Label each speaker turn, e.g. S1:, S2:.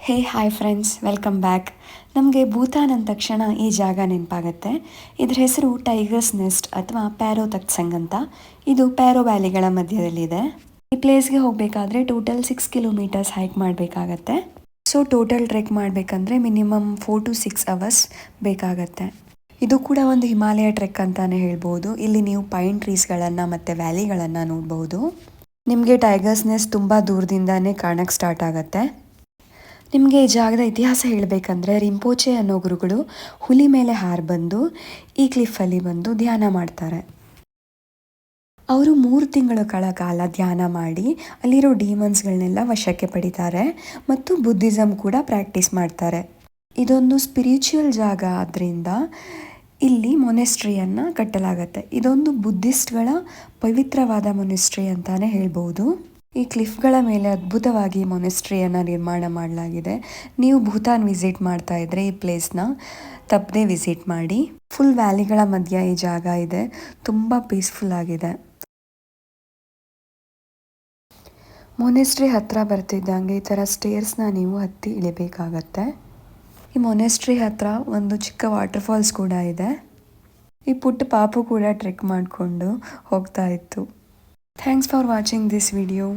S1: ಹೇ hi friends, welcome back. ನಮಗೆ ಭೂತಾನ್ ಅಂದ ತಕ್ಷಣ ಈ ಜಾಗ ನೆನಪಾಗತ್ತೆ. ಇದ್ರ ಹೆಸರು ಟೈಗರ್ಸ್ ನೆಸ್ಟ್ ಅಥವಾ ಪ್ಯಾರೋ ತಕ್ಸಂಗ್ ಅಂತ. ಇದು ಪ್ಯಾರೋ ವ್ಯಾಲಿಗಳ ಮಧ್ಯದಲ್ಲಿದೆ. ಈ ಪ್ಲೇಸ್ಗೆ ಹೋಗಬೇಕಾದ್ರೆ ಟೋಟಲ್ 6 ಕಿಲೋಮೀಟರ್ಸ್ ಹೈಕ್ ಮಾಡಬೇಕಾಗತ್ತೆ. ಸೊ ಟೋಟಲ್ ಟ್ರೆಕ್ ಮಾಡಬೇಕಂದ್ರೆ ಮಿನಿಮಮ್ 4 to 6 ಅವರ್ಸ್ ಬೇಕಾಗತ್ತೆ. ಇದು ಕೂಡ ಒಂದು ಹಿಮಾಲಯ ಟ್ರೆಕ್ ಅಂತಾನೆ ಹೇಳ್ಬೋದು. ಇಲ್ಲಿ ನೀವು ಪೈನ್ ಟ್ರೀಸ್ಗಳನ್ನು ಮತ್ತು ವ್ಯಾಲಿಗಳನ್ನು ನೋಡ್ಬೋದು. ನಿಮಗೆ ಟೈಗರ್ಸ್ ನೆಸ್ಟ್ ತುಂಬ ದೂರದಿಂದಾನೇ ಕಾಣಕ್ಕೆ ಸ್ಟಾರ್ಟ್ ಆಗುತ್ತೆ. ನಿಮಗೆ ಈ ಜಾಗದ ಇತಿಹಾಸ ಹೇಳಬೇಕಂದ್ರೆ ರಿಂಪೋಚೆ ಅನ್ನೋ ಗುರುಗಳು ಹುಲಿ ಮೇಲೆ ಹಾರಿ ಬಂದು ಈ ಕ್ಲಿಫಲ್ಲಿ ಬಂದು ಧ್ಯಾನ ಮಾಡ್ತಾರೆ. ಅವರು 3 ತಿಂಗಳ ಕಾಲ ಧ್ಯಾನ ಮಾಡಿ ಅಲ್ಲಿರೋ ಡೀಮನ್ಸ್ಗಳನ್ನೆಲ್ಲ ವಶಕ್ಕೆ ಪಡಿತಾರೆ ಮತ್ತು ಬುದ್ಧಿಸಮ್ ಕೂಡ ಪ್ರಾಕ್ಟೀಸ್ ಮಾಡ್ತಾರೆ. ಇದೊಂದು ಸ್ಪಿರಿಚುವಲ್ ಜಾಗ ಆದ್ದರಿಂದ ಇಲ್ಲಿ ಮೊನೆಸ್ಟ್ರಿಯನ್ನು ಕಟ್ಟಲಾಗತ್ತೆ. ಇದೊಂದು ಬುದ್ಧಿಸ್ಟ್ಗಳ ಪವಿತ್ರವಾದ ಮೊನೆಸ್ಟ್ರಿ ಅಂತಾನೆ ಹೇಳ್ಬೋದು. ಈ ಕ್ಲಿಫ್ಗಳ ಮೇಲೆ ಅದ್ಭುತವಾಗಿ ಮೊನೆಸ್ಟ್ರಿಯನ್ನು ನಿರ್ಮಾಣ ಮಾಡಲಾಗಿದೆ. ನೀವು ಭೂತಾನ್ ವಿಸಿಟ್ ಮಾಡ್ತಾ ಇದ್ರೆ ಈ ಪ್ಲೇಸ್ನ ತಪ್ಪದೆ ವಿಸಿಟ್ ಮಾಡಿ. ಫುಲ್ ವ್ಯಾಲಿಗಳ ಮಧ್ಯ ಈ ಜಾಗ ಇದೆ. ತುಂಬ ಪೀಸ್ಫುಲ್ ಆಗಿದೆ. ಮೊನೆಸ್ಟ್ರಿ ಹತ್ರ ಬರ್ತಿದ್ದಂಗೆ ಈ ಥರ ಸ್ಟೇರ್ಸ್ನ ನೀವು ಹತ್ತಿ ಇಳಿಬೇಕಾಗತ್ತೆ. ಈ ಮೊನೆಸ್ಟ್ರಿ ಹತ್ರ ಒಂದು ಚಿಕ್ಕ ವಾಟರ್ ಫಾಲ್ಸ್ ಕೂಡ ಇದೆ. ಈ ಪುಟ್ಟ ಪಾಪು ಕೂಡ ಟ್ರೆಕ್ ಮಾಡಿಕೊಂಡು ಹೋಗ್ತಾ ಇತ್ತು. Thanks for watching this video.